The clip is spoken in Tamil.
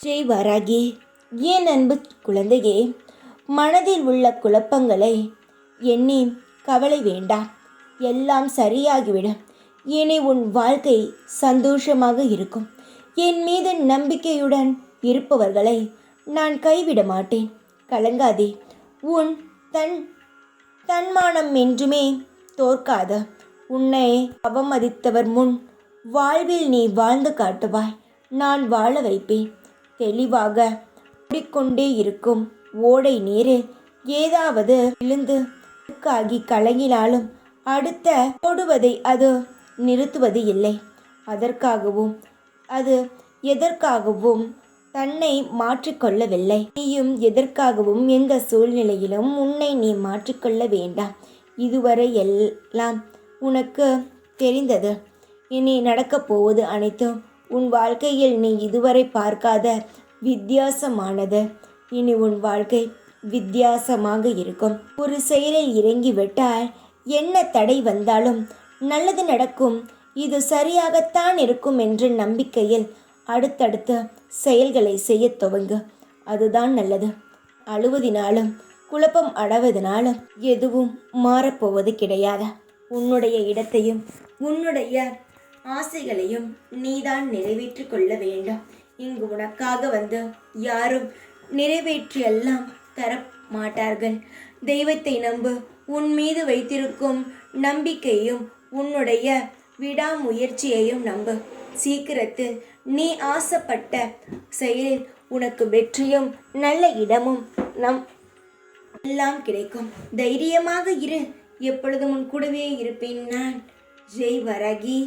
ஜெய் வராகி. என் அன்பு குழந்தையே, மனதில் உள்ள குழப்பங்களை எண்ணி கவலை வேண்டாம். எல்லாம் சரியாகிவிடும். இனி உன் வாழ்க்கை சந்தோஷமாக இருக்கும். என் மீது நம்பிக்கையுடன் இருப்பவர்களை நான் கைவிட மாட்டேன். கலங்காதே. உன் தன்மானம் என்றுமே தோற்காத. உன்னை அவமதித்தவர் முன் வாழ்வில் நீ வாழ்ந்து காட்டுவாய். நான் வாழ வைப்பேன். தெளிவாக ஓடிக்கொண்டே இருக்கும் ஓடை நீரில் ஏதாவது விழுந்து கலங்கினாலும் அடுத்த ஓடுவதை அது நிறுத்துவது இல்லை. அது எதற்காகவும் தன்னை மாற்றிக்கொள்ளவில்லை. நீயும் எதற்காகவும் எந்த சூழ்நிலையிலும் உன்னை நீ மாற்றிக்கொள்ள வேண்டாம். இதுவரை எல்லாம் உனக்கு தெரிந்தது. இனி நடக்கப் போவது அனைத்தும் உன் வாழ்க்கையில் நீ இதுவரை பார்க்காத வித்தியாசமானது. இனி உன் வாழ்க்கை வித்தியாசமாக இருக்கும். ஒரு செயலில் இறங்கிவிட்டால் என்ன தடை வந்தாலும் நல்லது நடக்கும். இது சரியாகத்தான் இருக்கும் என்ற நம்பிக்கையில் அடுத்தடுத்த செயல்களை செய்ய துவங்கு. அதுதான் நல்லது. அழுவதினாலும் குழப்பம் அடைவதனாலும் எதுவும் மாறப்போவது கிடையாது. உன்னுடைய இடத்தையும் உன்னுடைய ஆசைகளையும் நீதான் நிறைவேற்றி கொள்ள வேண்டும். இங்கு உனக்காக வந்து யாரும் நிறைவேற்றியெல்லாம் தர மாட்டார்கள். தெய்வத்தை நம்பு. உன் மீது வைத்திருக்கும் நம்பிக்கையும் உன்னுடைய விடாமுயற்சியையும் நம்பு. சீக்கிரத்தில் நீ ஆசைப்பட்ட செயலில் உனக்கு வெற்றியும் நல்ல இடமும் எல்லாம் கிடைக்கும். தைரியமாக இரு. எப்பொழுதும் உன் கூடவே இருப்பேன் நான். ஜெய் வராகி.